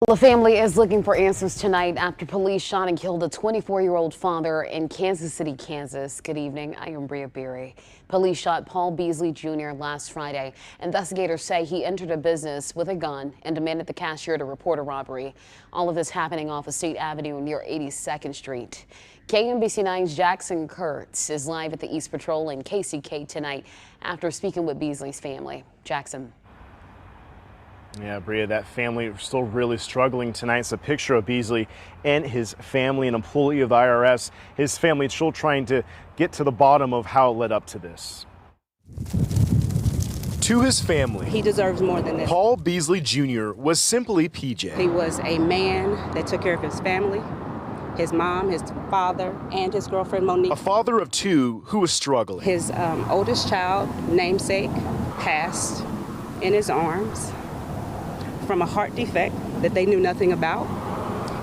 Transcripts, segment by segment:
The family is looking for answers tonight after police shot and killed a 24-year-old father in Kansas City, Kansas. Good evening. I am Bria Beery. Police shot Paul Beasley Jr. last Friday. Investigators say he entered a business with a gun and demanded the cashier to report a robbery. All of this happening off of State Avenue near 82nd Street. KMBC 9's Jackson Kurtz is live at the East Patrol in KCK tonight after speaking with Beasley's family. Jackson. Yeah, Bria, that family is still really struggling tonight. It's a picture of Beasley and his family, an employee of the IRS. His family is still trying to get to the bottom of how it led up to this. To his family, he deserves more than this. Paul Beasley Jr. was simply PJ. He was a man that took care of his family, his mom, his father, and his girlfriend Monique. A father of two who was struggling. His oldest child, namesake, passed in his arms from a heart defect that they knew nothing about,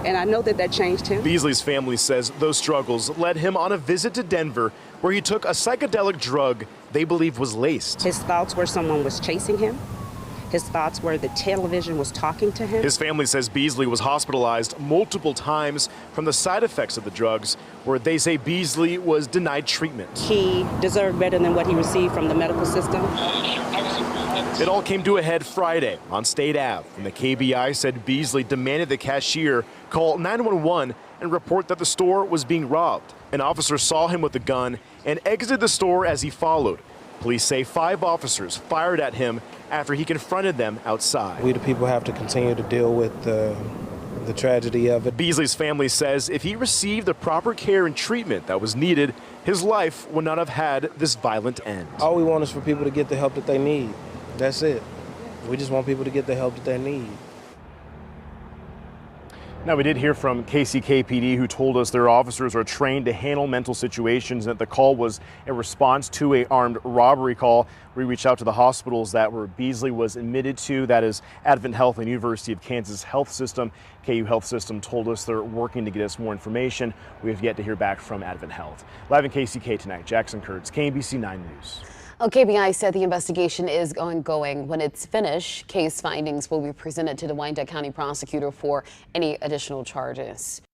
and I know that changed him. Beasley's family says those struggles led him on a visit to Denver where he took a psychedelic drug they believe was laced. His thoughts were someone was chasing him. His thoughts were the television was talking to him. His family says Beasley was hospitalized multiple times from the side effects of the drugs, where they say Beasley was denied treatment. He deserved better than what he received from the medical system. It all came to a head Friday on State Ave, and the KBI said Beasley demanded the cashier call 911 and report that the store was being robbed. An officer saw him with a gun and exited the store as he followed. Police say 5 officers fired at him after he confronted them outside. We the people have to continue to deal with the tragedy of it. Beasley's family says if he received the proper care and treatment that was needed, his life would not have had this violent end. All we want is for people to get the help that they need. That's it. We just want people to get the help that they need. Now, we did hear from KCKPD, who told us their officers are trained to handle mental situations, and that the call was a response to an armed robbery call. We reached out to the hospitals that where Beasley was admitted to, that is Advent Health and University of Kansas Health System. KU Health System told us they're working to get us more information. We have yet to hear back from Advent Health. Live in KCK tonight, Jackson Kurtz, KMBC 9 News. KBI said the investigation is ongoing. When it's finished, case findings will be presented to the Wyandotte County prosecutor for any additional charges.